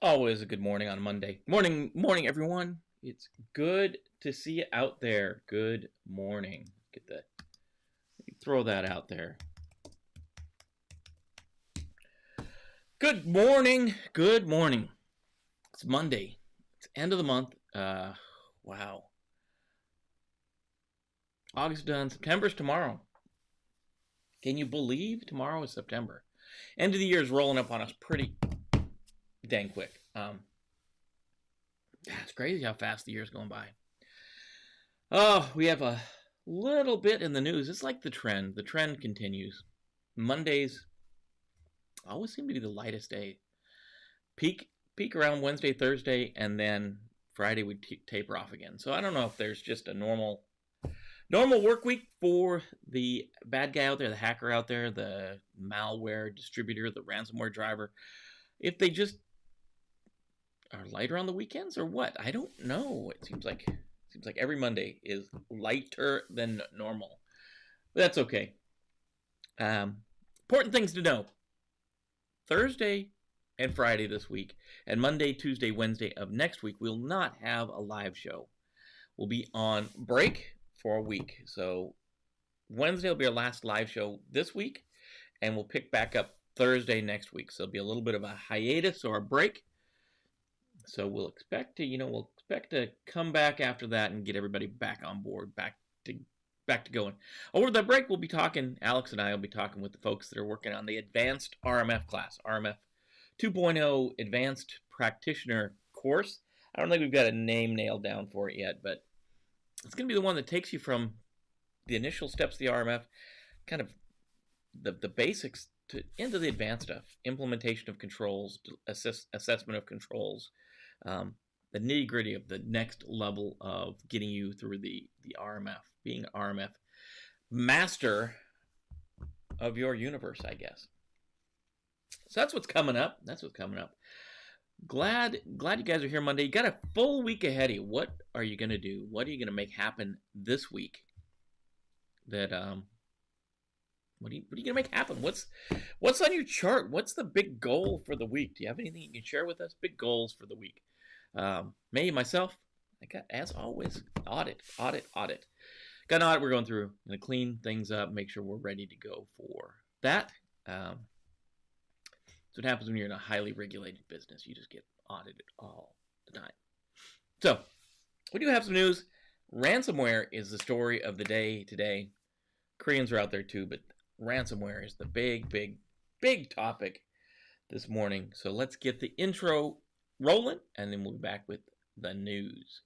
Always a good morning on a Monday. Morning, everyone. It's good to see you out there. Good morning. Get that. Throw that out there. Good morning. Good morning. It's Monday. It's end of the month. Wow. August done. September's tomorrow. Can you believe tomorrow is September? End of the year is rolling up on us pretty dang quick. It's crazy how fast the year's going by. Oh, we have a little bit in the news. It's like the trend. The trend continues. Mondays always seem to be the lightest day. Peak around Wednesday, Thursday, and then Friday would taper off again. So I don't know if there's just a normal work week for the bad guy out there, the hacker out there, the malware distributor, the ransomware driver. If they just are lighter on the weekends or what? I don't know. It seems like every Monday is lighter than normal. But that's okay. Important things to know. Thursday and Friday this week, and Monday, Tuesday, Wednesday of next week, we'll not have a live show. We'll be on break for a week. So Wednesday will be our last live show this week, and we'll pick back up Thursday next week. So it'll be a little bit of a hiatus or a break. So we'll expect to come back after that and get everybody back on board, back to going. Over the break, we'll be talking. Alex and I will be talking with the folks that are working on the advanced RMF class, RMF 2.0 Advanced Practitioner course. I don't think we've got a name nailed down for it yet, but it's going to be the one that takes you from the initial steps of the RMF, kind of the basics, into the advanced stuff, implementation of controls, assessment of controls, the nitty-gritty of the next level of getting you through the RMF, being an RMF master of your universe, I guess. So that's what's coming up. Glad you guys are here Monday. You got a full week ahead of you. What are you going to do? What are you going to make happen this week? What are you going to make happen? What's on your chart? What's the big goal for the week? Do you have anything you can share with us? Big goals for the week. Myself, I got, as always, audit. Got an audit we're going through. Going to clean things up, make sure we're ready to go for that. That's what happens when you're in a highly regulated business. You just get audited all the time. So, we do have some news. Ransomware is the story of the day today. Koreans are out there too, but ransomware is the big topic this morning. So let's get the intro rolling, and then we'll be back with the news.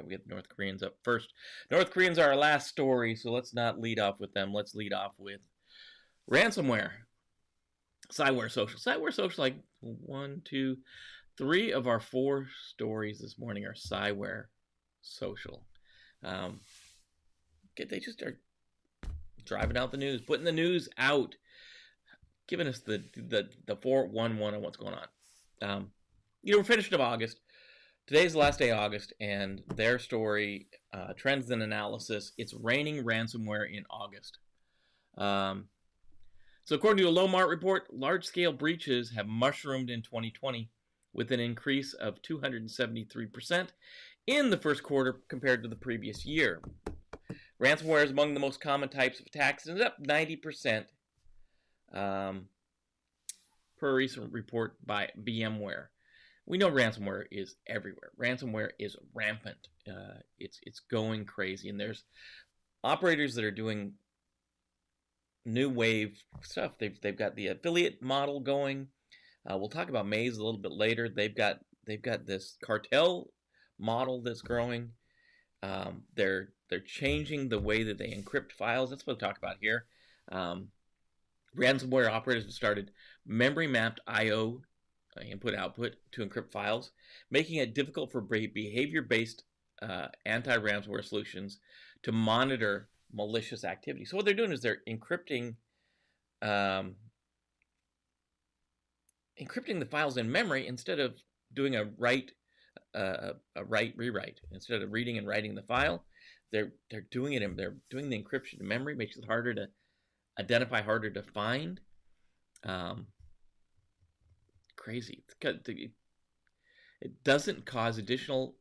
We get the North Koreans up first. North Koreans are our last story, so let's not lead off with them. Let's lead off with ransomware. Cyber social, like 1, 2, 3 of our 4 stories this morning are Cyber social. They just are driving out the news, putting the news out, giving us the 411 on what's going on. We're finished of August. Today's the last day of August, and their story, Trends and Analysis, it's raining ransomware in August. So according to a Lomart report, large-scale breaches have mushroomed in 2020 with an increase of 273% in the first quarter compared to the previous year. Ransomware is among the most common types of attacks and is up 90% per a recent report by VMware. We know ransomware is everywhere. Ransomware is rampant. It's going crazy, and there's operators that are doing new wave stuff. They've got the affiliate model going. We'll talk about Maze a little bit later. They've got this Cartel model that's growing. They're changing the way that they encrypt files. That's what we'll talk about here. Ransomware operators have started memory mapped I/O, input-output, to encrypt files, making it difficult for behavior-based anti-ransomware solutions to monitor malicious activity. So what they're doing is they're encrypting the files in memory instead of doing a write a rewrite. Instead of reading and writing the file, they're doing it, and they're doing the encryption in memory. Makes it harder to identify, harder to find. Crazy. It doesn't cause additional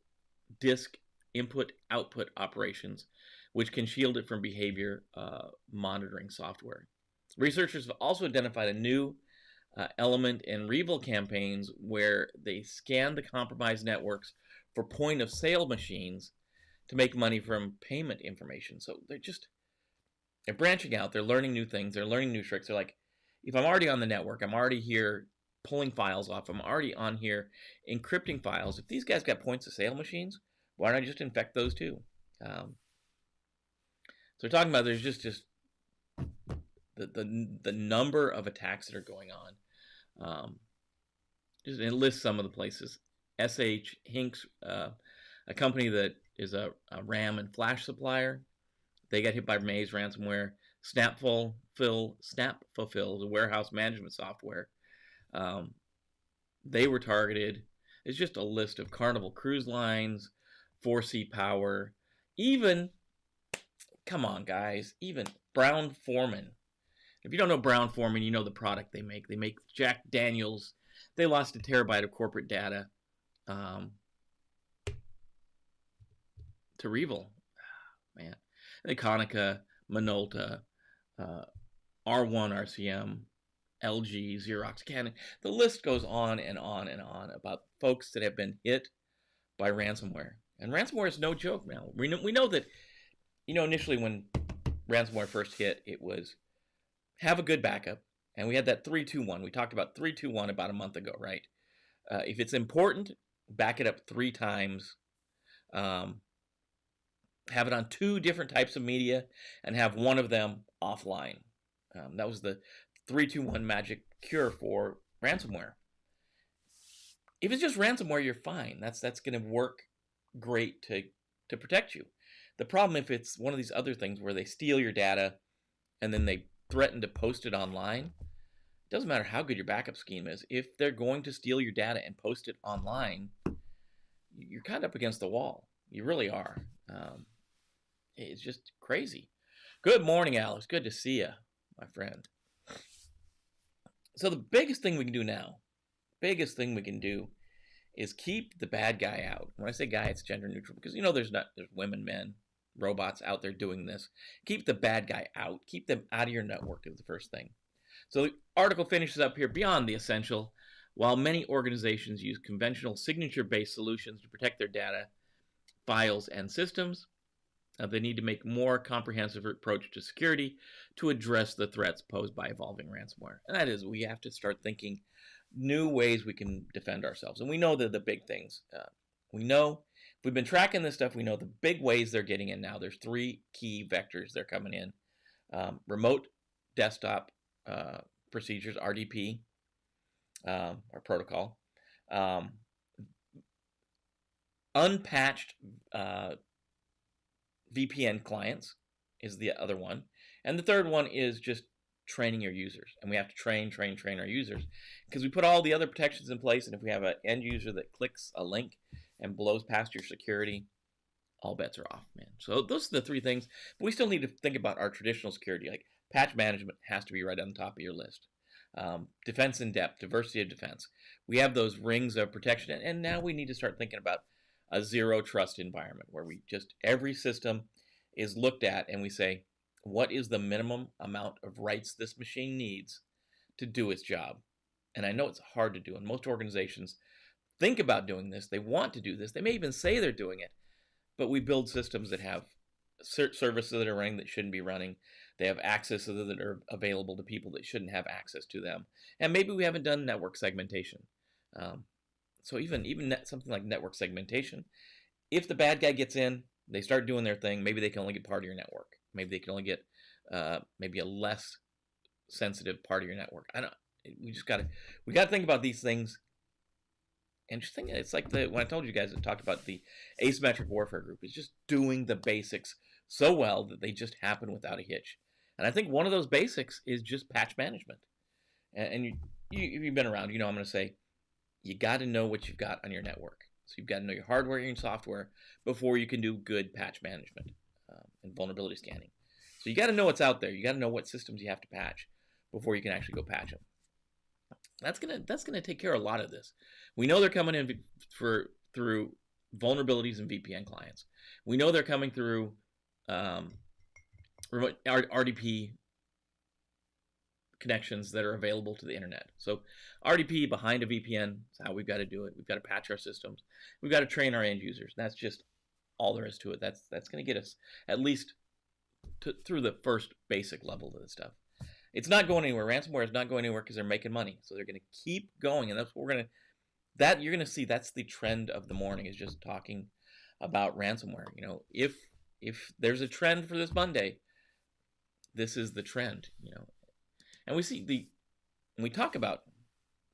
disk input output operations, which can shield it from behavior monitoring software. Researchers have also identified a new element in REvil campaigns where they scan the compromised networks for point of sale machines to make money from payment information. So they're branching out, they're learning new things, they're learning new tricks. They're like, if I'm already on the network, I'm already here pulling files off, I'm already on here encrypting files. If these guys got points of sale machines, why don't I just infect those too? So we're talking about there's just the number of attacks that are going on. Just it lists some of the places. SH Hinks, a company that is a RAM and flash supplier, they got hit by Maze ransomware. Snapfulfill is a warehouse management software. They were targeted. It's just a list of Carnival Cruise Lines, 4C Power, even, come on guys, even Brown-Forman. If you don't know Brown-Forman, you know the product they make. They make Jack Daniels. They lost a terabyte of corporate data to REvil. Man. And Konica, Minolta, R1 RCM, LG, Xerox, Canon. The list goes on and on and on about folks that have been hit by ransomware. And ransomware is no joke now. We know that, initially when ransomware first hit, it was have a good backup. And we had that 3-2-1. We talked about 3-2-1 about a month ago, right? If it's important, back it up 3 times. Have it on 2 different types of media and have one of them offline. That was the 3-2-1 magic cure for ransomware. If it's just ransomware, you're fine. That's going to work great to protect you. The problem if it's one of these other things where they steal your data and then they threaten to post it online, it doesn't matter how good your backup scheme is. If they're going to steal your data and post it online, you're kind of up against the wall. You really are. It's just crazy. Good morning, Alex. Good to see you, my friend. So the biggest thing we can do now, is keep the bad guy out. When I say guy, it's gender neutral because there's women, men, robots out there doing this. Keep the bad guy out. Keep them out of your network is the first thing. So the article finishes up here. Beyond the essential, while many organizations use conventional signature-based solutions to protect their data, files, and systems, they need to make more comprehensive approach to security to address the threats posed by evolving ransomware. And that is, we have to start thinking new ways we can defend ourselves. And we know that the big things. We know, if we've been tracking this stuff, we know the big ways they're getting in now. There's 3 key vectors they're coming in. Remote desktop procedures, RDP, or protocol. Unpatched VPN clients is the other one. And the third one is just training your users. And we have to train our users because we put all the other protections in place. And if we have an end user that clicks a link and blows past your security, all bets are off, man. So those are the 3 things. But we still need to think about our traditional security. Like patch management has to be right on the top of your list. Defense in depth, diversity of defense. We have those rings of protection. And now we need to start thinking about a zero trust environment where every system is looked at and we say, what is the minimum amount of rights this machine needs to do its job? And I know it's hard to do, and most organizations think about doing this. They want to do this. They may even say they're doing it, but we build systems that have services that are running that shouldn't be running. They have access that are available to people that shouldn't have access to them. And maybe we haven't done network segmentation. So even something like network segmentation, if the bad guy gets in, they start doing their thing, maybe they can only get part of your network. Maybe they can only get maybe a less sensitive part of your network. We got to think about these things. And just think, it's like when I told you guys, I talked about the asymmetric warfare group. It's just doing the basics so well that they just happen without a hitch. And I think one of those basics is just patch management. And if you've been around, I'm going to say, you got to know what you've got on your network. So you've got to know your hardware and your software before you can do good patch management and vulnerability scanning. So you got to know what's out there. You got to know what systems you have to patch before you can actually go patch them. That's gonna take care of a lot of this. We know they're coming in through vulnerabilities in VPN clients. We know they're coming through remote RDP connections that are available to the internet. So RDP behind a VPN is how we've got to do it. We've got to patch our systems. We've got to train our end users. That's just all there is to it. That's going to get us at least through the first basic level of this stuff. It's not going anywhere. Ransomware is not going anywhere because they're making money. So they're going to keep going, and that's what you're going to see. That's the trend of the morning, is just talking about ransomware. You know, if there's a trend for this Monday, this is the trend. You know, and we see when we talk about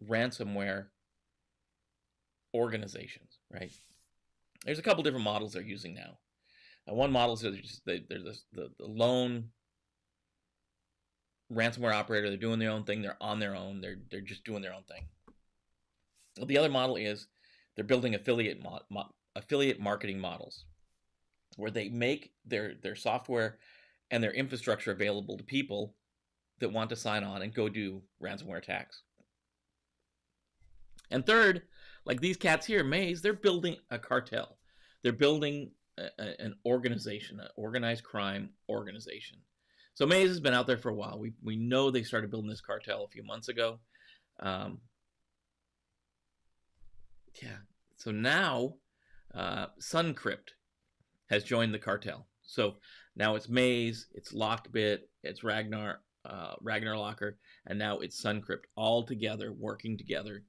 ransomware organizations, right? There's a couple different models they're using now. One model is they're the lone ransomware operator. They're doing their own thing. They're on their own. They're just doing their own thing. The other model is they're building affiliate marketing models, where they make their software and their infrastructure available to people that want to sign on and go do ransomware attacks. And third, like these cats here, Maze, they're building a cartel. They're building an organization, an organized crime organization. So Maze has been out there for a while. We know they started building this cartel a few months ago. So now SunCrypt has joined the cartel. So now it's Maze, it's Lockbit, it's Ragnar Locker, and now it's SunCrypt, all together, working together.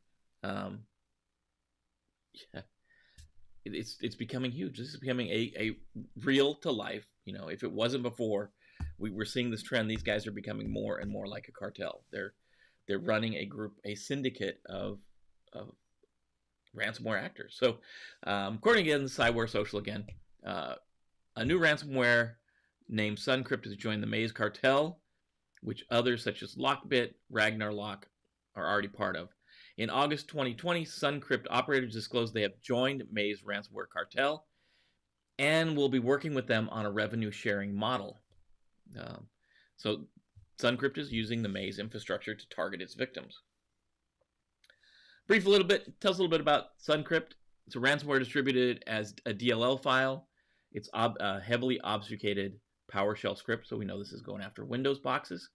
It's becoming huge. This is becoming a real to life. You know, if it wasn't before, we're seeing this trend. These guys are becoming more and more like a cartel. They're running a syndicate of ransomware actors. So, according to Cyber Social again, a new ransomware named SunCrypt has joined the Maze cartel, which others such as Lockbit, Ragnar Lock are already part of. In August 2020, SunCrypt operators disclosed they have joined Maze ransomware cartel and will be working with them on a revenue sharing model. So SunCrypt is using the Maze infrastructure to target its victims. Tells a little bit about SunCrypt. It's a ransomware distributed as a DLL file. It's a heavily obfuscated PowerShell script, so we know this is going after Windows boxes.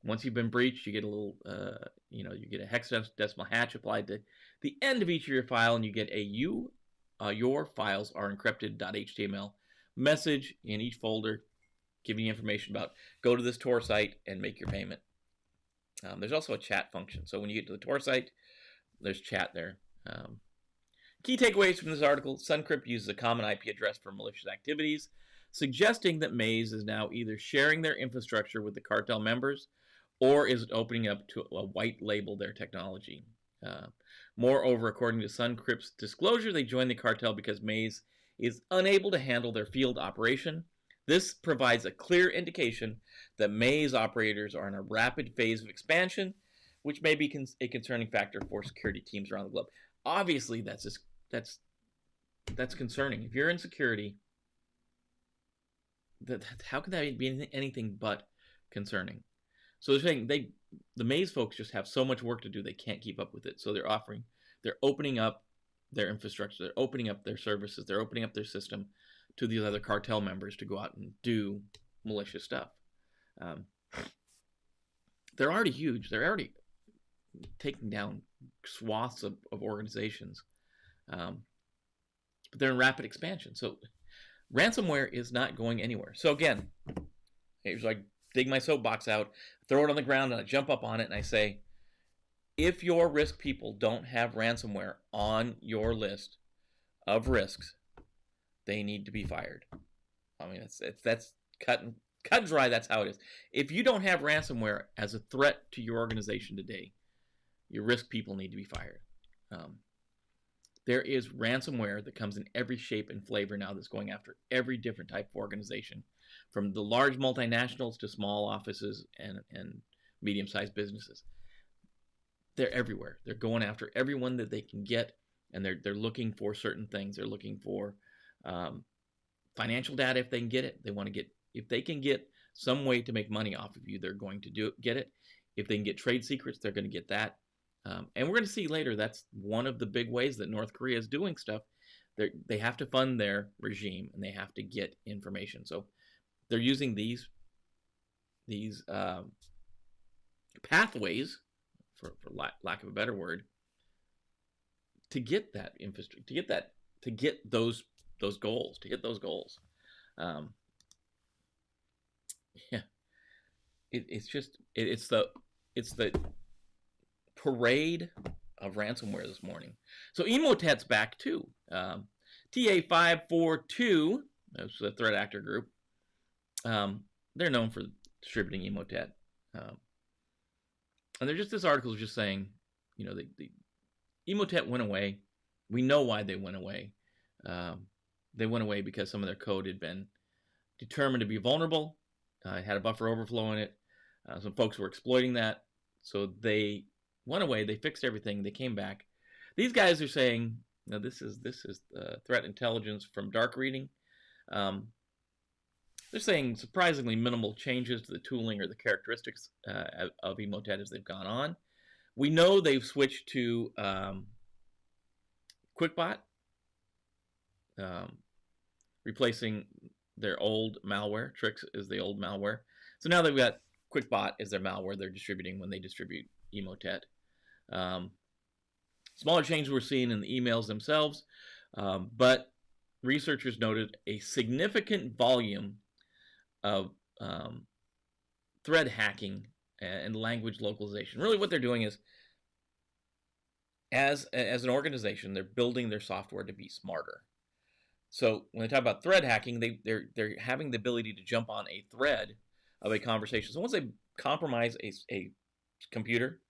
Once you've been breached, you get a little, you get a hexadecimal hash applied to the end of each of your file, and you get your files are encrypted.html message in each folder, giving you information about go to this Tor site and make your payment. There's also a chat function. So when you get to the Tor site, there's chat there. Key takeaways from this article: SunCrypt uses a common IP address for malicious activities, suggesting that Maze is now either sharing their infrastructure with the cartel members or is opening up to a white label their technology. Moreover, according to SunCrypt's disclosure, they joined the cartel because Maze is unable to handle their field operation. This provides a clear indication that Maze operators are in a rapid phase of expansion, which may be a concerning factor for security teams around the globe. Obviously, that's concerning. If you're in security, how can that be anything but concerning? So they're saying the Maze folks just have so much work to do, they can't keep up with it. So they're opening up their infrastructure, they're opening up their services, they're opening up their system to these other cartel members to go out and do malicious stuff. They're already huge. They're already taking down swaths of organizations. But they're in rapid expansion. So ransomware is not going anywhere. So again, here's like dig my soapbox out, throw it on the ground, and I jump up on it and I say, if your risk people don't have ransomware on your list of risks, they need to be fired. I mean, that's cut and dry. That's how it is. If you don't have ransomware as a threat to your organization today, your risk people need to be fired. There is ransomware that comes in every shape and flavor now that's going after every different type of organization, from the large multinationals to small offices and medium-sized businesses. They're everywhere. They're going after everyone that they can get and they're looking for certain things. They're looking for financial data if they can get it. They want to get, if they can get some way to make money off of you, they're going to get it. If they can get trade secrets, they're going to get that. And we're going to see later that's one of the big ways that North Korea is doing stuff. They have to fund their regime, and they have to get information. So they're using these pathways, for lack of a better word, to get that infrastructure, to get those goals, Yeah, it's the parade of ransomware this morning. So Emotet's back too. TA542, that's the threat actor group. They're known for distributing Emotet. And they're just, this article is just saying, you know, the Emotet went away. We know why they went away. They went away because some of their code had been determined to be vulnerable. It had a buffer overflow in it. Some folks were exploiting that. So they went away. They fixed everything. They came back. These guys are saying, now this is threat intelligence from dark reading. They're saying surprisingly minimal changes to the tooling or the characteristics of Emotet as they've gone on. We know they've switched to QuickBot, replacing their old malware. Trix is the old malware. So now they've got QuickBot as their malware they're distributing when they distribute Emotet. Smaller changes were seen in the emails themselves, but researchers noted a significant volume of thread hacking and language localization. Really what they're doing is, as an organization, they're building their software to be smarter. So when they talk about thread hacking, they're having the ability to jump on a thread of a conversation. So once they compromise a computer,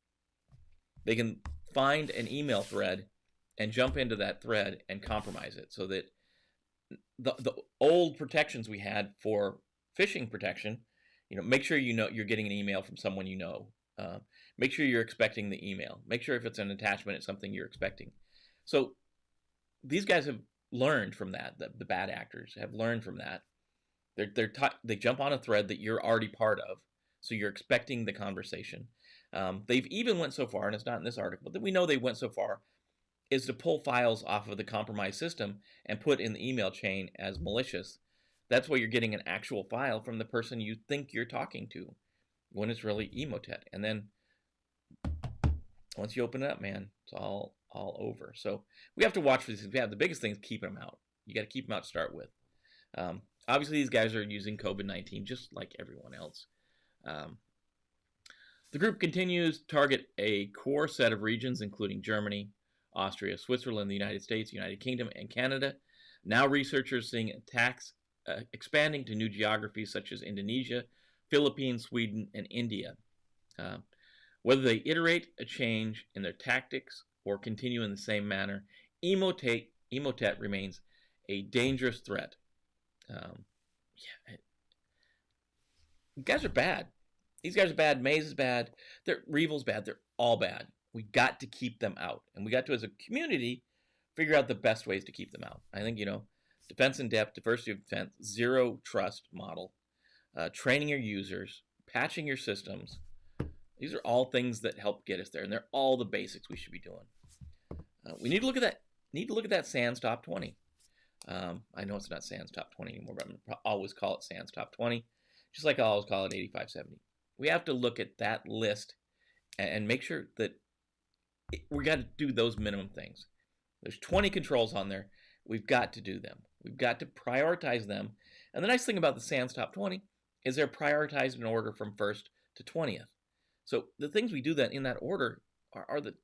they can find an email thread and jump into that thread and compromise it, so that the old protections we had for phishing protection, you know, make sure you know you're getting an email from someone you know. Make sure you're expecting the email. Make sure if it's an attachment, it's something you're expecting. So these guys have learned from that. The bad actors have learned from that. They jump on a thread that you're already part of, so you're expecting the conversation. They've even went so far, and it's not in this article, but we know they went so far, is to pull files off of the compromised system and put in the email chain as malicious. That's why you're getting an actual file from the person you think you're talking to, when it's really Emotet. And then once you open it up, man, it's all over. So we have to watch for these. We have the biggest thing is keeping them out. You got to keep them out to start with. Obviously, these guys are using COVID-19 just like everyone else. The group continues to target a core set of regions, including Germany, Austria, Switzerland, the United States, United Kingdom, and Canada. Now researchers seeing attacks expanding to new geographies such as Indonesia, Philippines, Sweden, and India. Whether they iterate a change in their tactics or continue in the same manner, Emotet remains a dangerous threat. You guys are bad. These guys are bad. Maze is bad. Revel's bad. They're all bad. We got to keep them out. And we got to, as a community, figure out the best ways to keep them out. I think, you know, defense in depth, diversity of defense, zero trust model, training your users, patching your systems. These are all things that help get us there, and they're all the basics we should be doing. We need to look at that. SANS Top 20. I know it's not SANS Top 20 anymore, but I'm going to always call it SANS Top 20, just like I always call it 8570. We have to look at that list and make sure that we got to do those minimum things. There's 20 controls on there. We've got to do them. We've got to prioritize them. And the nice thing about the SANS Top 20 is they're prioritized in order from 1st to 20th. So the things we do that in that order are the,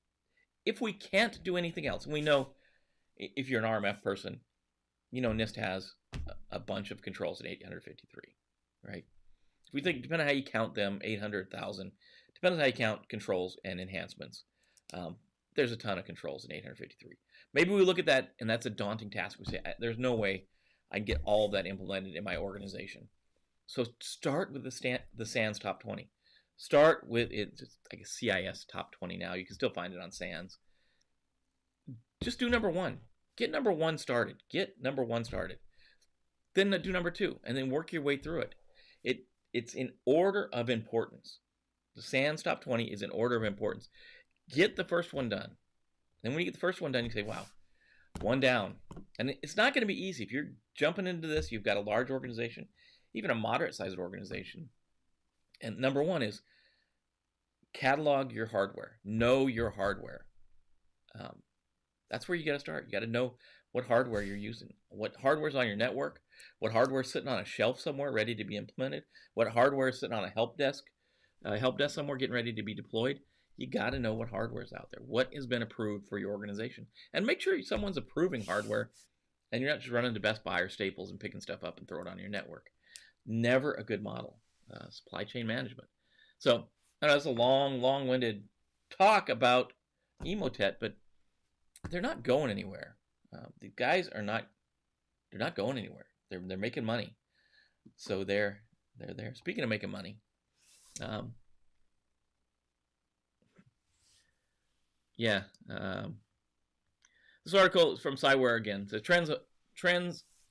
if we can't do anything else, and we know if you're an RMF person, you know NIST has a bunch of controls in 853, right? If we think, depending on how you count them, 800,000, depends on how you count controls and enhancements. There's a ton of controls in 853. Maybe we look at that, and that's a daunting task. We say, there's no way I can get all of that implemented in my organization. So start with the SANS Top 20. Start with it, just like a CIS Top 20 now. You can still find it on SANS. Just do number one. Get number one started. Then do number two, and then work your way through it. It's in order of importance. The SANS Top 20 is in order of importance. Get the first one done. Then when you get the first one done, you say, wow, one down. And it's not going to be easy. If you're jumping into this, you've got a large organization, even a moderate-sized organization. And number one is catalog your hardware. Know your hardware. That's where you got to start. You got to know what hardware you're using, what hardware's on your network, what hardware's sitting on a shelf somewhere ready to be implemented, what hardware is sitting on a help desk somewhere getting ready to be deployed. You got to know what hardware's out there, what has been approved for your organization, and make sure someone's approving hardware and you're not just running to Best Buy or Staples and picking stuff up and throw it on your network. Never a good model. Supply chain management. So that's a long-winded talk about Emotet, but they're not going anywhere. The guys are not. They're not going anywhere. They're making money. So they're there. Speaking of making money, this article is from Cyber again. So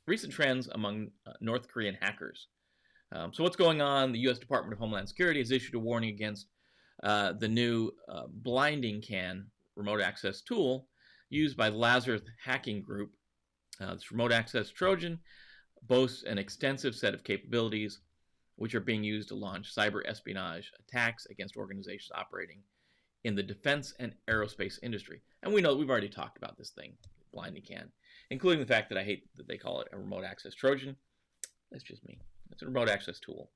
recent trends among North Korean hackers. So what's going on? The U.S. Department of Homeland Security has issued a warning against the new blinding can remote access tool used by Lazarus hacking group. This remote access Trojan boasts an extensive set of capabilities which are being used to launch cyber espionage attacks against organizations operating in the defense and aerospace industry. And we know we've already talked about this thing, blinding can, including the fact that I hate that they call it a remote access Trojan. That's just me. It's a remote access tool.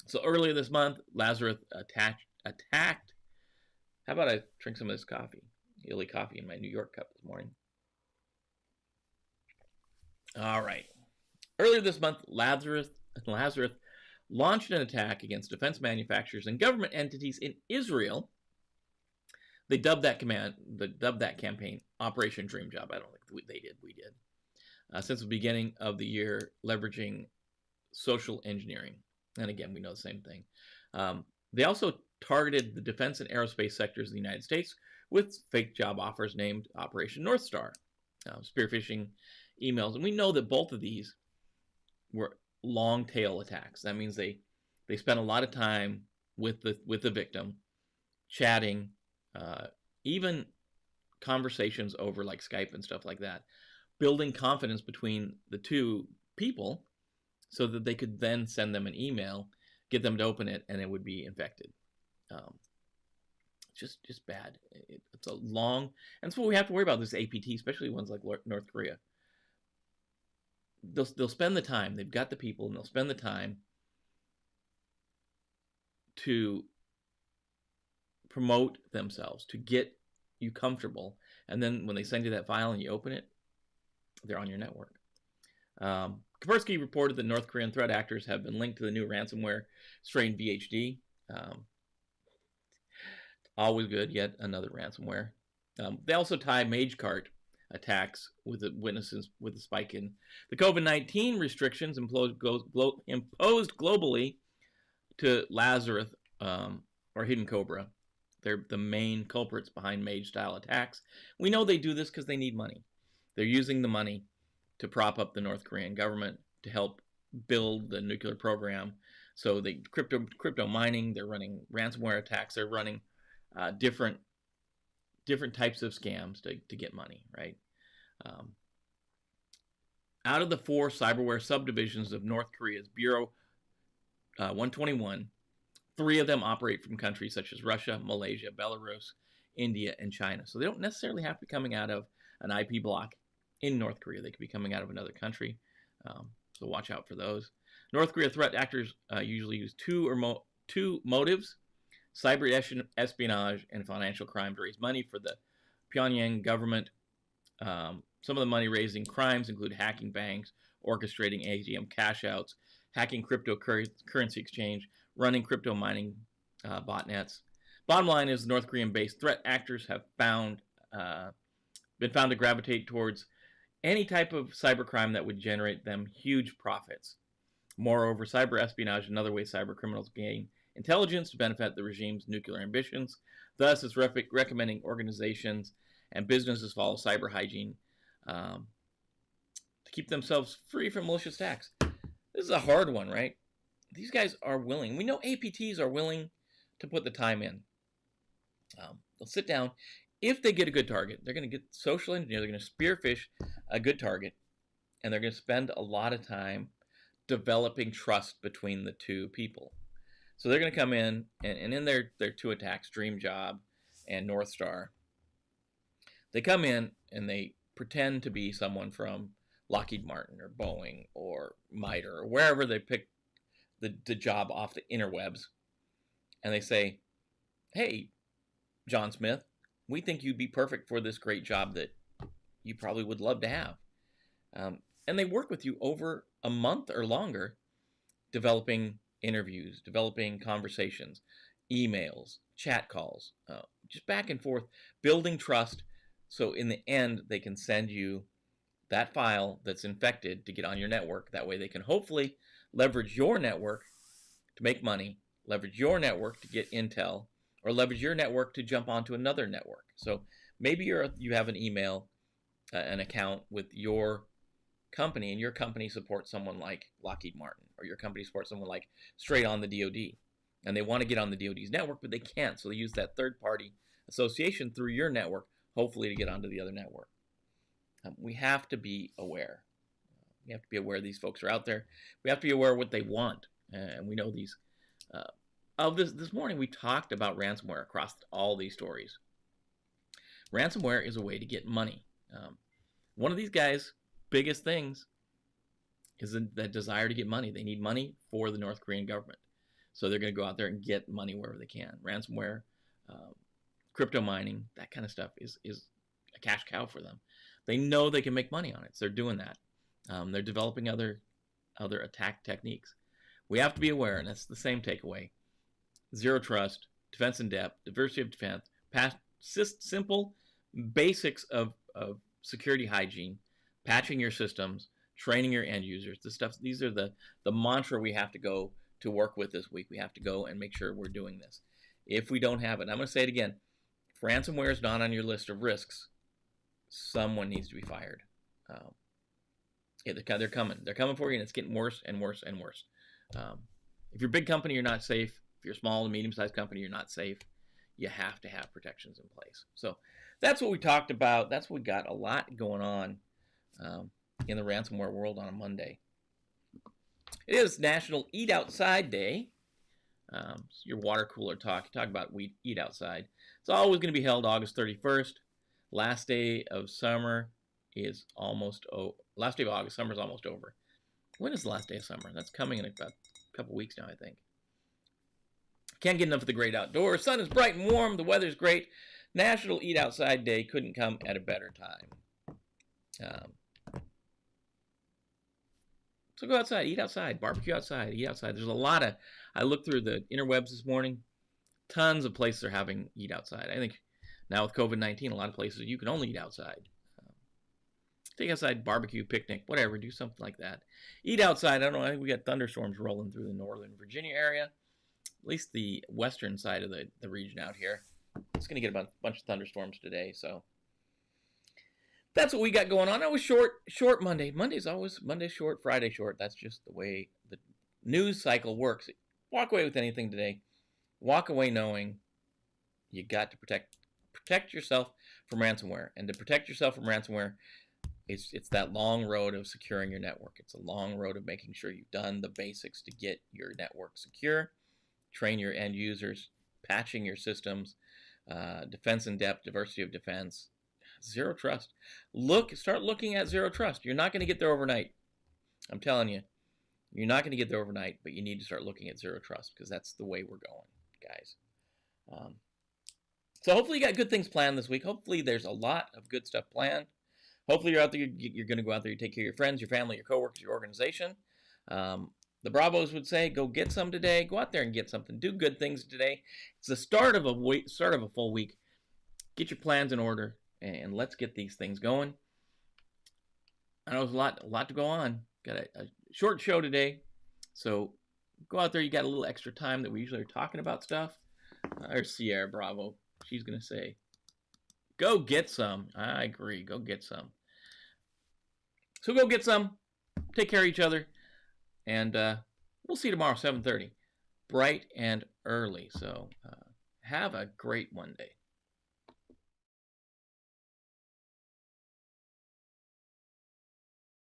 So earlier this month, Lazarus attacked. How about I drink some of this coffee? Illy coffee in my New York cup this morning. All right. Earlier this month, Lazarus launched an attack against defense manufacturers and government entities in Israel. They dubbed that campaign Operation Dream Job. I don't think they did. We did. Since the beginning of the year, leveraging social engineering. And again, we know the same thing. They also targeted the defense and aerospace sectors in the United States with fake job offers named Operation North Star, spearphishing emails. And we know that both of these were long tail attacks. That means they spent a lot of time with the victim, chatting, even conversations over like Skype and stuff like that, building confidence between the two people so that they could then send them an email, get them to open it, and it would be infected. Just bad. It's a long, and that's what we have to worry about, this APT, especially ones like North Korea. They'll spend the time, they've got the people, and they'll spend the time to promote themselves, to get you comfortable, and then when they send you that file and you open it, they're on your network. Kaspersky reported that North Korean threat actors have been linked to the new ransomware strain VHD. Always good, yet another ransomware. They also tie MageCart attacks with the witnesses with the spike in the COVID-19 restrictions imposed globally to Lazarus or Hidden Cobra. They're the main culprits behind Mage-style attacks. We know they do this because they need money. They're using the money to prop up the North Korean government, to help build the nuclear program. So they crypto mining, they're running ransomware attacks, they're running different types of scams to get money, right? Out of the 4 cyberware subdivisions of North Korea's Bureau 121, 3 of them operate from countries such as Russia, Malaysia, Belarus, India, and China. So they don't necessarily have to be coming out of an IP block in North Korea. They could be coming out of another country. So watch out for those. North Korea threat actors usually use two motives: cyber espionage and financial crime, to raise money for the Pyongyang government. Some of the money-raising crimes include hacking banks, orchestrating ATM cash-outs, hacking cryptocurrency exchange, running crypto mining botnets. Bottom line is, North Korean-based threat actors have been found to gravitate towards any type of cybercrime that would generate them huge profits. Moreover, cyber espionage is another way cyber criminals gain intelligence to benefit the regime's nuclear ambitions. Thus, it's recommending organizations and businesses follow cyber hygiene to keep themselves free from malicious attacks. This is a hard one, right? These guys are willing. We know APTs are willing to put the time in. They'll sit down. If they get a good target, they're going to get social engineer. They're going to spearfish a good target, and they're going to spend a lot of time developing trust between the two people. So they're going to come in, and in their two attacks, Dream Job and North Star, they come in and they pretend to be someone from Lockheed Martin or Boeing or MITRE or wherever they pick the job off the interwebs, and they say, hey, John Smith, we think you'd be perfect for this great job that you probably would love to have. And they work with you over a month or longer, developing interviews, developing conversations, emails, chat calls, just back and forth, building trust. So in the end, they can send you that file that's infected to get on your network. That way they can hopefully leverage your network to make money, leverage your network to get intel, or leverage your network to jump onto another network. So maybe you have an email, an account with your company, and your company supports someone like Lockheed Martin, or your company supports someone like straight on the DoD, and they want to get on the DoD's network, but they can't. So they use that third-party association through your network, hopefully to get onto the other network. We have to be aware. We have to be aware these folks are out there. We have to be aware of what they want, and we know these. This morning we talked about ransomware across all these stories. Ransomware is a way to get money. One of these guys' biggest things is that desire to get money. They need money for the North Korean government. So they're going to go out there and get money wherever they can. Ransomware, crypto mining, that kind of stuff is a cash cow for them. They know they can make money on it, so they're doing that. They're developing other attack techniques. We have to be aware, and that's the same takeaway. Zero trust, defense in depth, diversity of defense, simple basics of security hygiene, patching your systems, training your end users. These are the mantra we have to go to work with this week. We have to go and make sure we're doing this. If we don't have it, I'm going to say it again. If ransomware is not on your list of risks, someone needs to be fired. They're coming. They're coming for you, and it's getting worse and worse and worse. If you're a big company, you're not safe. If you're a small to medium-sized company, you're not safe. You have to have protections in place. So that's what we talked about. That's what we got. A lot going on in the ransomware world on a Monday. It is National Eat Outside Day. Your water cooler talk. Talk about eat outside. It's always going to be held August 31st. Last day of summer is almost last day of August. Summer's almost over. When is the last day of summer? That's coming in about a couple weeks now, I think. Can't get enough of the great outdoors. Sun is bright and warm. The weather's great. National Eat Outside Day couldn't come at a better time. So go outside, eat outside, barbecue outside, eat outside. There's a lot of, I looked through the interwebs this morning, tons of places are having eat outside. I think now with COVID-19, a lot of places you can only eat outside. Take outside, barbecue, picnic, whatever, do something like that. Eat outside. I don't know, I think we got thunderstorms rolling through the northern Virginia area, at least the western side of the region out here. It's going to get a bunch of thunderstorms today, so that's what we got going on. It was short Monday. Monday's always Monday short, Friday short. That's just the way the news cycle works. Walk away with anything today. Walk away knowing you got to protect yourself from ransomware. And to protect yourself from ransomware, it's that long road of securing your network. It's a long road of making sure you've done the basics to get your network secure, train your end users, patching your systems, defense in depth, diversity of defense, zero trust. Start looking at zero trust. You're not going to get there overnight. I'm telling you, you're not going to get there overnight, but you need to start looking at zero trust because that's the way we're going, guys. So hopefully you got good things planned this week. Hopefully there's a lot of good stuff planned. Hopefully you're out there. You're going to go out there. You take care of your friends, your family, your coworkers, your organization. The Bravos would say, go get some today. Go out there and get something. Do good things today. It's the start of a full week. Get your plans in order, and let's get these things going. I know there's a lot to go on. Got a short show today, so go out there. You got a little extra time that we usually are talking about stuff. There's Sierra Bravo. She's going to say, Go get some. I agree. Go get some. So go get some. Take care of each other. And we'll see you tomorrow, 7:30. Bright and early. So have a great one day.